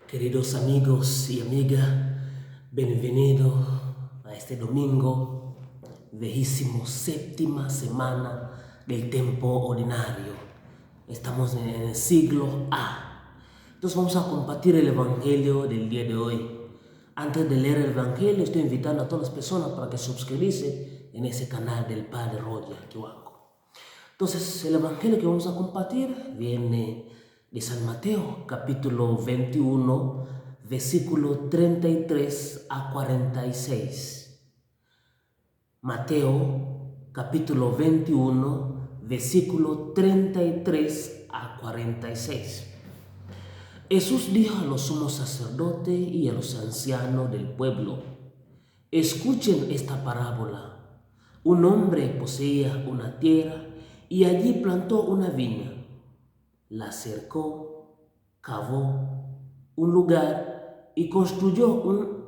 Queridos amigos y amigas, bienvenido a este domingo, 27ª semana del tiempo ordinario. Estamos en el siglo A. Entonces vamos a compartir el Evangelio del día de hoy. Antes de leer el Evangelio, estoy invitando a todas las personas para que suscribirse en ese canal del Padre Roger Kiwako. Entonces, el Evangelio que vamos a compartir viene de San Mateo, capítulo 21, versículo 33 a 46. Mateo, capítulo 21, versículo 33 a 46. Jesús dijo a los sumos sacerdotes y a los ancianos del pueblo: escuchen esta parábola. Un hombre poseía una tierra y allí plantó una viña. La cercó, cavó un lugar y construyó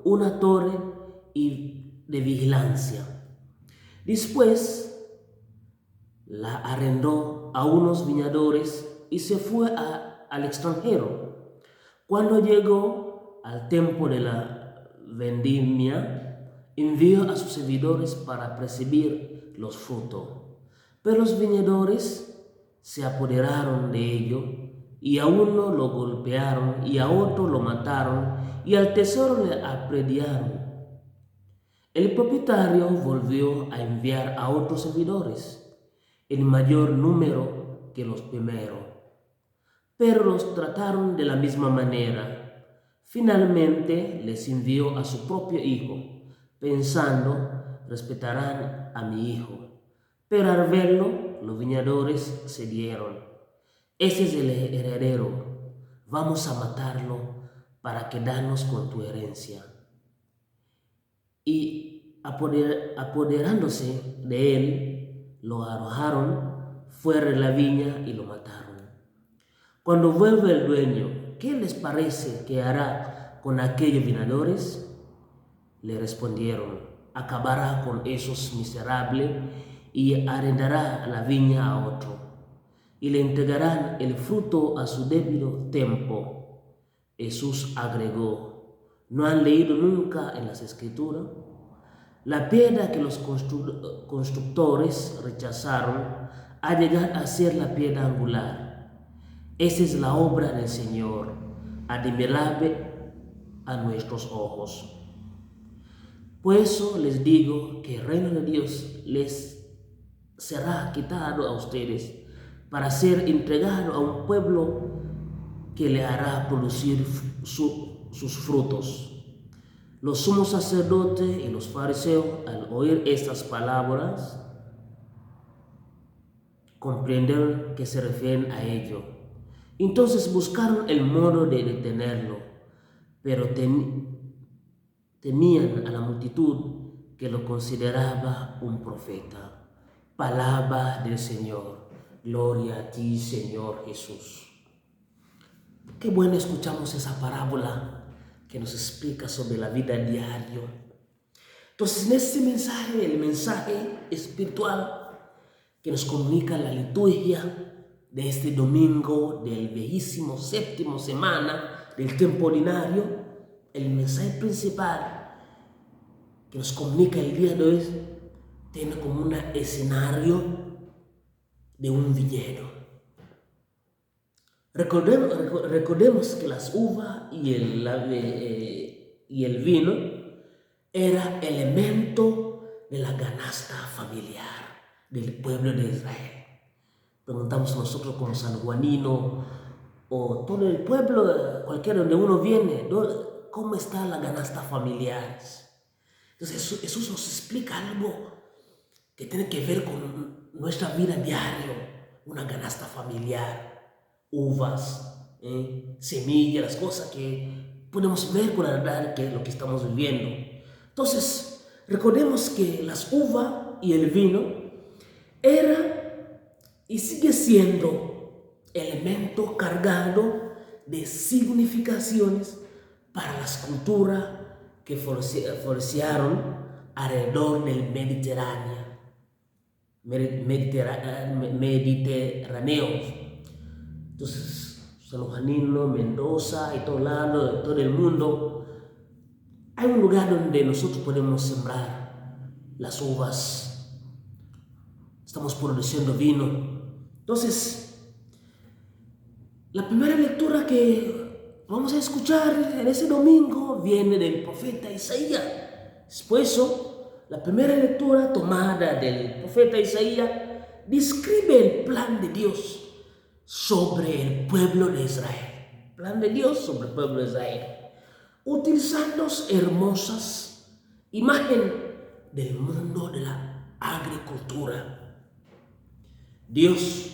una torre de vigilancia. Después la arrendó a unos viñadores y se fue al extranjero. Cuando llegó al tiempo de la vendimia, envió a sus servidores para percibir los frutos. Pero los viñadores se apoderaron de ello, y a uno lo golpearon, y a otro lo mataron, y al tesoro le aprediaron. El propietario volvió a enviar a otros servidores, en mayor número que los primeros, pero los trataron de la misma manera. Finalmente les envió a su propio hijo, pensando: respetarán a mi hijo. Pero al verlo, los viñadores se dieron: ese es el heredero, vamos a matarlo para quedarnos con tu herencia. Y apoderándose de él, lo arrojaron fuera de la viña y lo mataron. Cuando vuelve el dueño, ¿qué les parece que hará con aquellos viñadores? Le respondieron: acabará con esos miserables y arrendará la viña a otro, y le entregarán el fruto a su debido tiempo. Jesús agregó: ¿no han leído nunca en las Escrituras? La piedra que los constructores rechazaron ha llegado a ser la piedra angular. Esa es la obra del Señor, admirable a nuestros ojos. Por eso les digo que el reino de Dios les será quitado a ustedes para ser entregado a un pueblo que le hará producir sus frutos. Los sumos sacerdotes y los fariseos, al oír estas palabras, comprendieron que se refieren a ello. Entonces buscaron el modo de detenerlo, pero temían a la multitud, que lo consideraba un profeta. Palabra del Señor. Gloria a ti, Señor Jesús. Qué bueno escuchamos esa parábola que nos explica sobre la vida diaria. Entonces, en este mensaje, el mensaje espiritual que nos comunica la liturgia de este domingo del 27ª semana del tiempo ordinario, el mensaje principal que nos comunica el día de hoy tiene como un escenario de un viñedo. Recordemos que las uvas y el vino era elemento de la canasta familiar del pueblo de Israel. Preguntamos nosotros como sanjuanino o todo el pueblo, cualquiera donde uno viene, ¿cómo está la canasta familiar? Entonces Jesús nos explica algo que tiene que ver con nuestra vida diaria, una canasta familiar, uvas, semillas, las cosas que podemos ver con la verdad que es lo que estamos viviendo. Entonces, recordemos que las uvas y el vino era y sigue siendo elemento cargado de significaciones para las culturas que florecieron alrededor del Mediterráneo. Entonces, Juanino, Mendoza y todo lado, todo el mundo, hay un lugar donde nosotros podemos sembrar las uvas. Estamos produciendo vino. Entonces, la primera lectura que vamos a escuchar en ese domingo viene del profeta Isaías. Después, la primera lectura tomada del profeta Isaías describe el plan de Dios sobre el pueblo de Israel. Plan de Dios sobre el pueblo de Israel, utilizando hermosas imágenes del mundo de la agricultura. Dios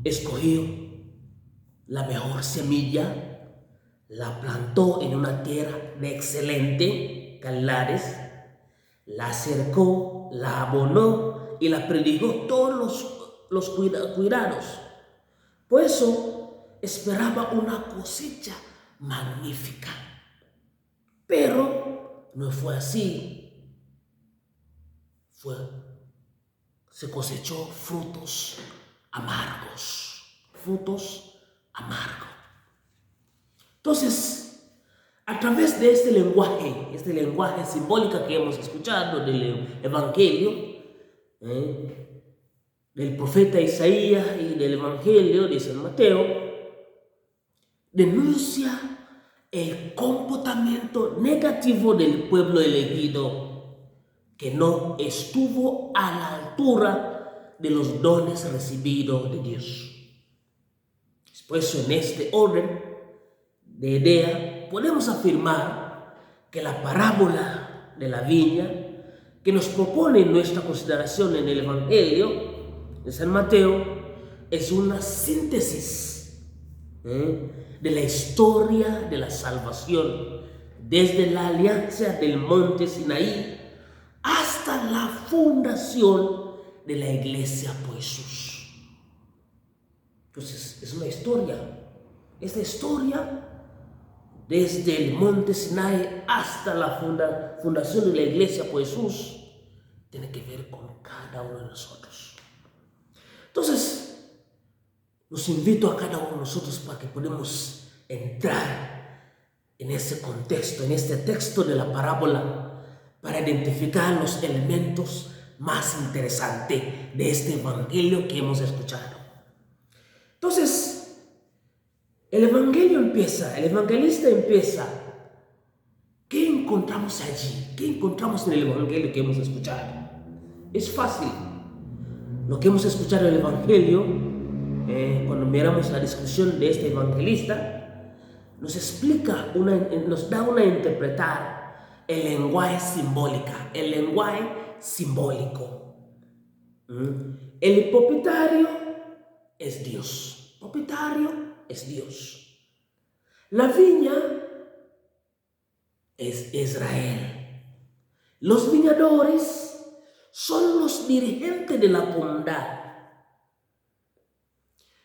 escogió la mejor semilla, la plantó en una tierra de excelente calidades, la cercó, la abonó y la predicó todos los cuidados. Por eso esperaba una cosecha magnífica. Pero no fue así. Se cosechó frutos amargos. Frutos amargos. Entonces, a través de este lenguaje simbólico que hemos escuchado del Evangelio, del profeta Isaías y del Evangelio de San Mateo, denuncia el comportamiento negativo del pueblo elegido, que no estuvo a la altura de los dones recibidos de Dios. Después, en este orden de idea, podemos afirmar que la parábola de la viña que nos propone nuestra consideración en el Evangelio de San Mateo es una síntesis de la historia de la salvación, desde la alianza del monte Sinaí hasta la fundación de la iglesia por Jesús. Entonces, es una historia. Esta historia, desde el monte Sinaí hasta la fundación de la iglesia por Jesús, tiene que ver con cada uno de nosotros. Entonces, los invito a cada uno de nosotros para que podamos entrar en ese contexto, en este texto de la parábola, para identificar los elementos más interesantes de este evangelio que hemos escuchado. Entonces, el evangelista empieza. ¿Qué encontramos allí? ¿Qué encontramos en el evangelio que hemos escuchado? Es fácil. Lo que hemos escuchado en el evangelio, cuando miramos la discusión de este evangelista, nos explica, nos da una interpretar el lenguaje simbólico. El propietario es Dios. Propietario es Dios. La viña es Israel. Los viñadores son los dirigentes de la bondad.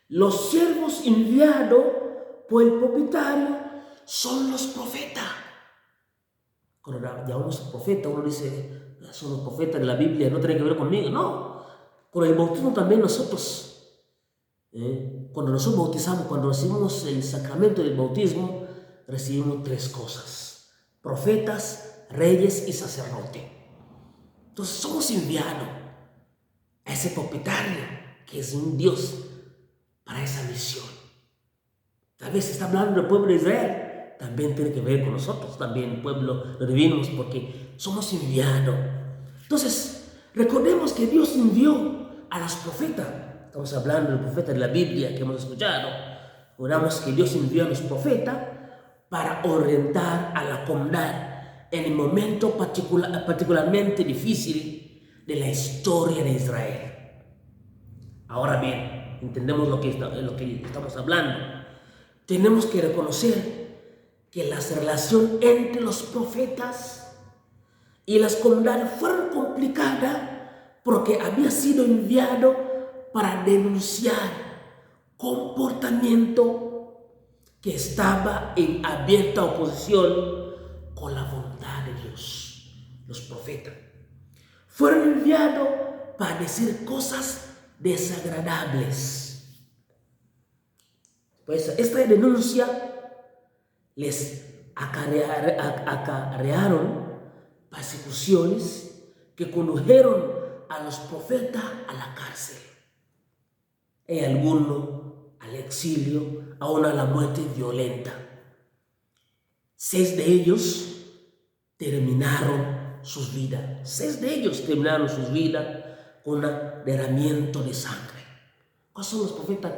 Los siervos enviados por el propietario son los profetas. Cuando llamamos profeta, uno dice, son los profetas de la Biblia, no tienen que ver conmigo. No, con el bautismo también nosotros, cuando nosotros bautizamos, cuando recibimos el sacramento del bautismo, recibimos tres cosas: profetas, reyes y sacerdotes. Entonces somos enviados a ese propietario que es un Dios para esa misión. Tal vez está hablando del pueblo de Israel, también tiene que ver con nosotros, también el pueblo lo vivimos, porque somos enviados. Entonces, recordemos que Dios envió a los profetas. Estamos hablando del profeta de la Biblia que hemos escuchado. Recordamos que Dios envió a los profetas para orientar a la comunidad en el momento particularmente difícil de la historia de Israel. Ahora bien, entendemos lo que estamos hablando. Tenemos que reconocer que la relación entre los profetas y las comunidades fueron complicadas porque había sido enviado para denunciar comportamiento que estaba en abierta oposición con la voluntad de Dios. Los profetas fueron enviados para decir cosas desagradables. Pues esta denuncia les acarrearon persecuciones que condujeron a los profetas a la cárcel y algunos al exilio, aún a la muerte violenta. 6 de ellos terminaron sus vidas. 6 de ellos terminaron sus vidas con un derramamiento de sangre. ¿Cuáles son los profetas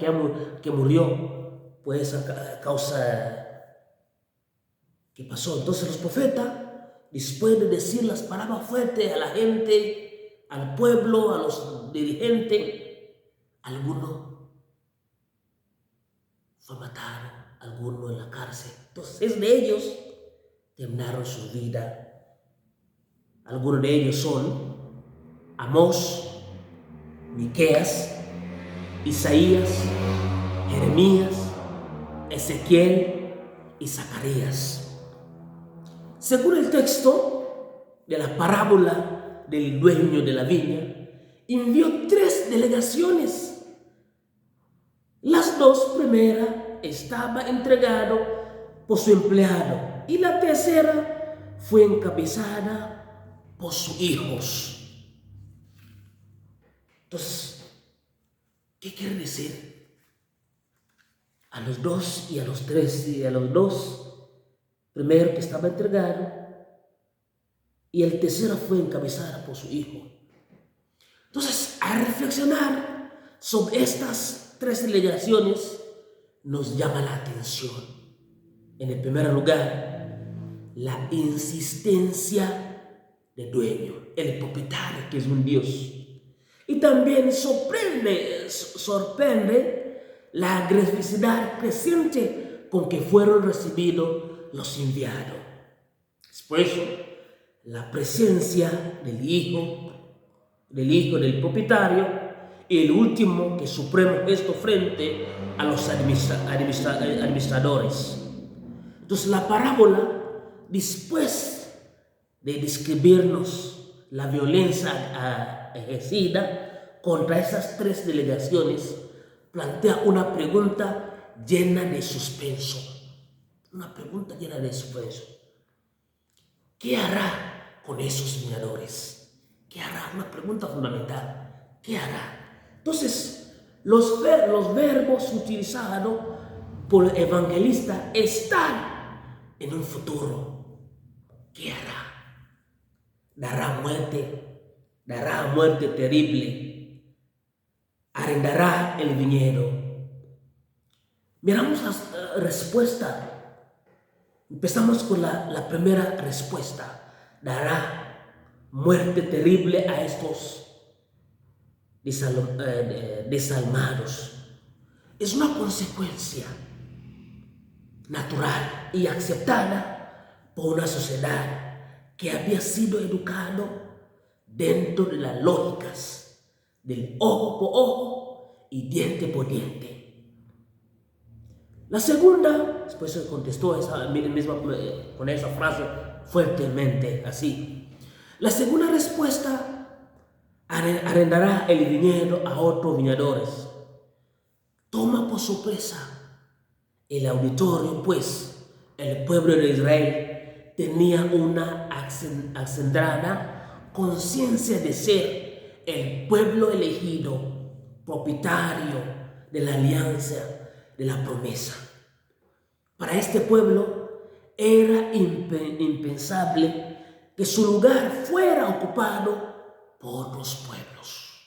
que murió por esa causa que pasó? Entonces los profetas, después de decir las palabras fuertes a la gente, al pueblo, a los dirigentes, algunos fue matado, algunos en la cárcel. Entonces 6 de ellos terminaron su vida. Algunos de ellos son Amós, Miqueas, Isaías, Jeremías, Ezequiel y Zacarías. Según el texto de la parábola del dueño de la viña, envió 3 delegaciones. Las 2 primeras estaban entregadas por su empleado y la tercera fue encabezada por sus hijos. Entonces, ¿qué quiere decir? A los 2 y a los 3 y a los 2 primero que estaba entregado y el tercero fue encabezada por su hijo. Entonces, al reflexionar sobre estas 3 delegaciones, nos llama la atención. En el primer lugar, la insistencia del dueño, el propietario, que es un Dios. Y también sorprende la agresividad creciente con que fueron recibidos los enviados. Es por eso la presencia del hijo del propietario y el último que supremo gesto frente a los administradores. Entonces la parábola, después de describirnos la violencia ejercida contra esas 3 delegaciones, plantea una pregunta llena de suspenso. Una pregunta llena de suspenso. ¿Qué hará con esos viñadores? ¿Qué hará? Una pregunta fundamental. ¿Qué hará? Entonces, los verbos utilizados por el evangelista están en un futuro. ¿Qué hará? Dará muerte terrible, arrendará el viñedo. Miramos la respuesta. Empezamos con la primera respuesta. Dará muerte terrible a estos desalmados. Es una consecuencia natural y aceptada por una sociedad que había sido educado dentro de las lógicas del ojo por ojo y diente por diente. La segunda, después se contestó con esa frase fuertemente así. La segunda respuesta: arrendará el viñedo a otros viñadores. Toma por sorpresa el auditorio, pues el pueblo de Israel tenía una acendrada conciencia de ser el pueblo elegido, propietario de la alianza, de la promesa. Para este pueblo era impensable que su lugar fuera ocupado por otros pueblos.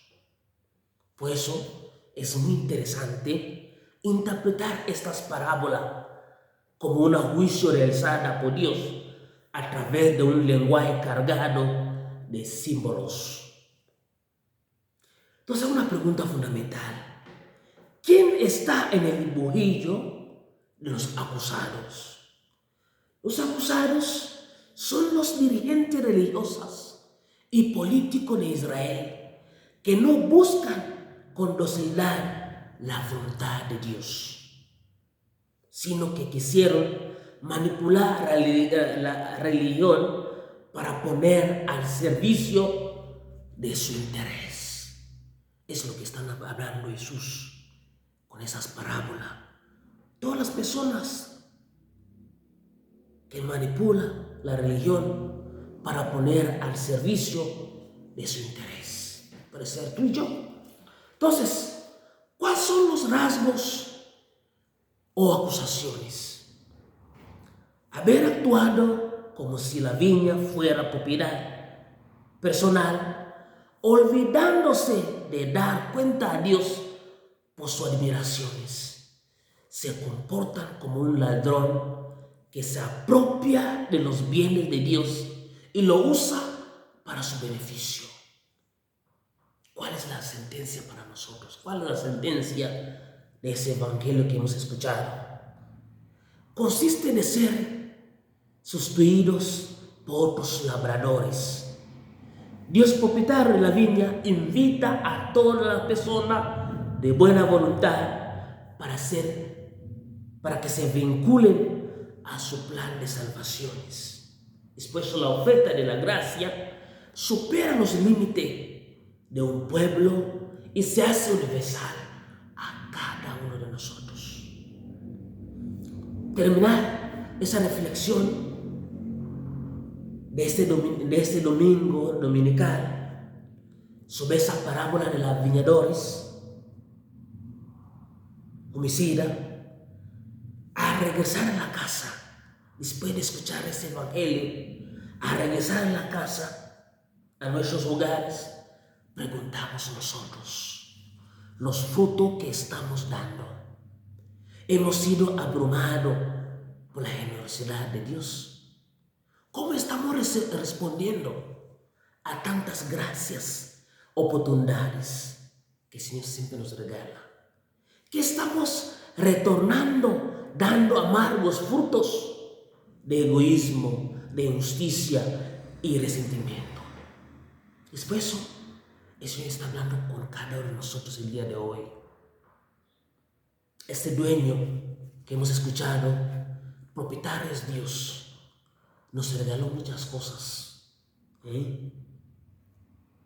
Por eso es muy interesante interpretar estas parábolas como un juicio realizada por Dios a través de un lenguaje cargado de símbolos. Entonces, una pregunta fundamental: ¿quién está en el dibujillo de los acusados? Los acusados son los dirigentes religiosos y políticos de Israel que no buscan con docilidad la voluntad de Dios, sino que quisieron manipular la religión para poner al servicio de su interés. Es lo que están hablando Jesús con esas parábolas. Todas las personas que manipulan la religión para poner al servicio de su interés. Puede ser tú y yo. Entonces, ¿cuáles son los rasgos o acusaciones? Haber actuado como si la viña fuera propiedad personal, olvidándose de dar cuenta a Dios por sus admiraciones. Se comportan como un ladrón que se apropia de los bienes de Dios y lo usa para su beneficio. ¿Cuál es la sentencia para nosotros? ¿Cuál es la sentencia de ese evangelio que hemos escuchado? Consiste en ser sustituidos por otros labradores. Dios, propietario de la viña, invita a toda la persona de buena voluntad para que se vinculen a su plan de salvaciones. Después, la oferta de la gracia supera los límites de un pueblo y se hace universal a cada uno de nosotros. Terminar esa reflexión de este domingo dominical sobre esa parábola de los viñadores homicida, a regresar a la casa, después de escuchar ese evangelio, a regresar a la casa, a nuestros hogares, preguntamos nosotros, los frutos que estamos dando, ¿hemos sido abrumados por la generosidad de Dios? ¿Cómo estamos respondiendo a tantas gracias, oportunidades que el Señor siempre nos regala? ¿Qué estamos retornando, dando amargos frutos de egoísmo, de injusticia y resentimiento? Después el Señor está hablando con cada uno de nosotros el día de hoy. Este dueño que hemos escuchado, propietario es Dios, nos regaló muchas cosas.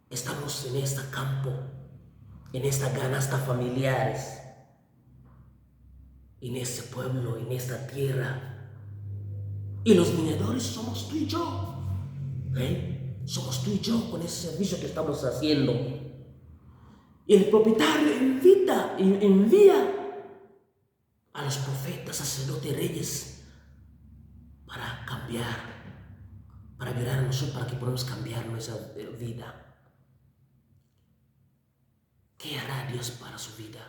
Estamos en este campo, en esta canasta familiares, en este pueblo, en esta tierra. Y los viñadores somos tú y yo. Somos tú y yo con ese servicio que estamos haciendo. Y el propietario envía a los profetas, sacerdotes, reyes para cambiar, para ayudar a nosotros, para que podamos cambiar nuestra vida. ¿Qué hará Dios para su vida?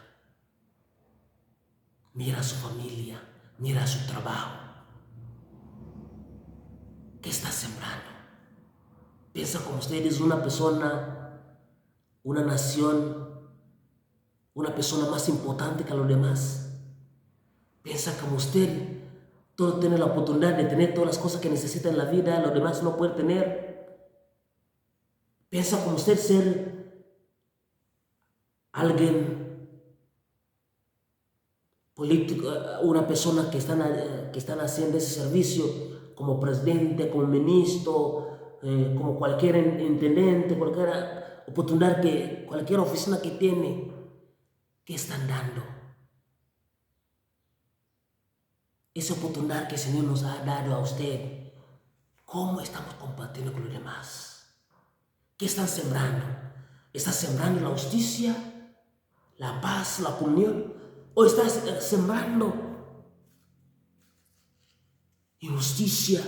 Mira a su familia, mira a su trabajo. ¿Qué está sembrando? Piensa como usted es una persona, una nación, una persona más importante que los demás. Piensa como usted, todo tiene la oportunidad de tener todas las cosas que necesita en la vida, los demás no pueden tener. Piensa como usted ser alguien político, una persona que están haciendo ese servicio como presidente, como ministro, como cualquier intendente, cualquier oportunidad, cualquier oficina que tiene, ¿qué están dando? Esa oportunidad que el Señor nos ha dado a usted, ¿cómo estamos compartiendo con los demás? ¿Qué están sembrando? ¿Están sembrando la justicia, la paz, la comunión? ¿O estás sembrando injusticia,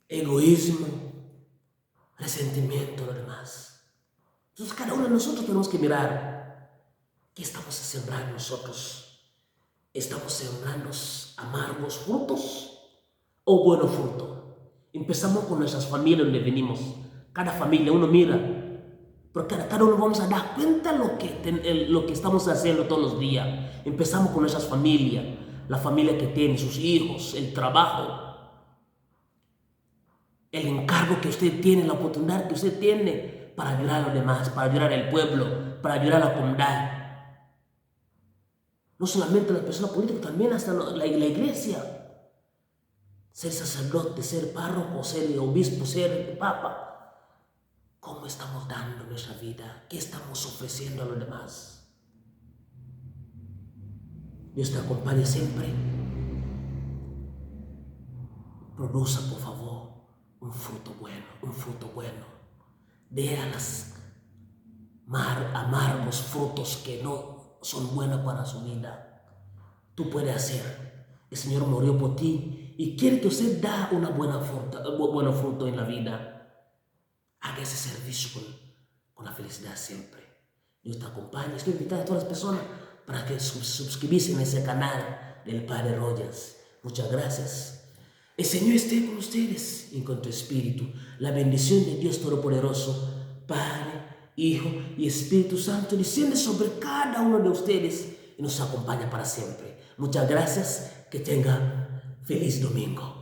egoísmo, resentimiento a los demás? Entonces cada uno de nosotros tenemos que mirar qué estamos sembrando nosotros. ¿Estamos sembrando amargos frutos o buenos frutos? Empezamos con nuestras familias donde venimos. Cada familia uno mira, porque cada uno vamos a dar cuenta de lo que estamos haciendo todos los días. Empezamos con nuestras familias, la familia que tiene, sus hijos, el trabajo, el encargo que usted tiene, la oportunidad que usted tiene para ayudar a los demás, para ayudar al pueblo, para ayudar a la comunidad. No solamente la persona política, también hasta la iglesia. Ser sacerdote, ser párroco, ser obispo, ser papa. ¿Cómo estamos dando nuestra vida? ¿Qué estamos ofreciendo a los demás? Dios te acompañe siempre. Produzca, por favor, un fruto bueno, un fruto bueno. Deja los amargos frutos que no son buenos para su vida. Tú puedes hacer. El Señor murió por ti y quiere que usted da una buena fruto en la vida. Haga ese servicio con la felicidad siempre. Dios te acompañe. Estoy invitando a todas las personas para que suscribirse a ese canal del Padre Rogers. Muchas gracias. El Señor esté con ustedes y con tu espíritu. La bendición de Dios Todopoderoso, Padre, Hijo y Espíritu Santo, desciende sobre cada uno de ustedes y nos acompaña para siempre. Muchas gracias. Que tengan feliz domingo.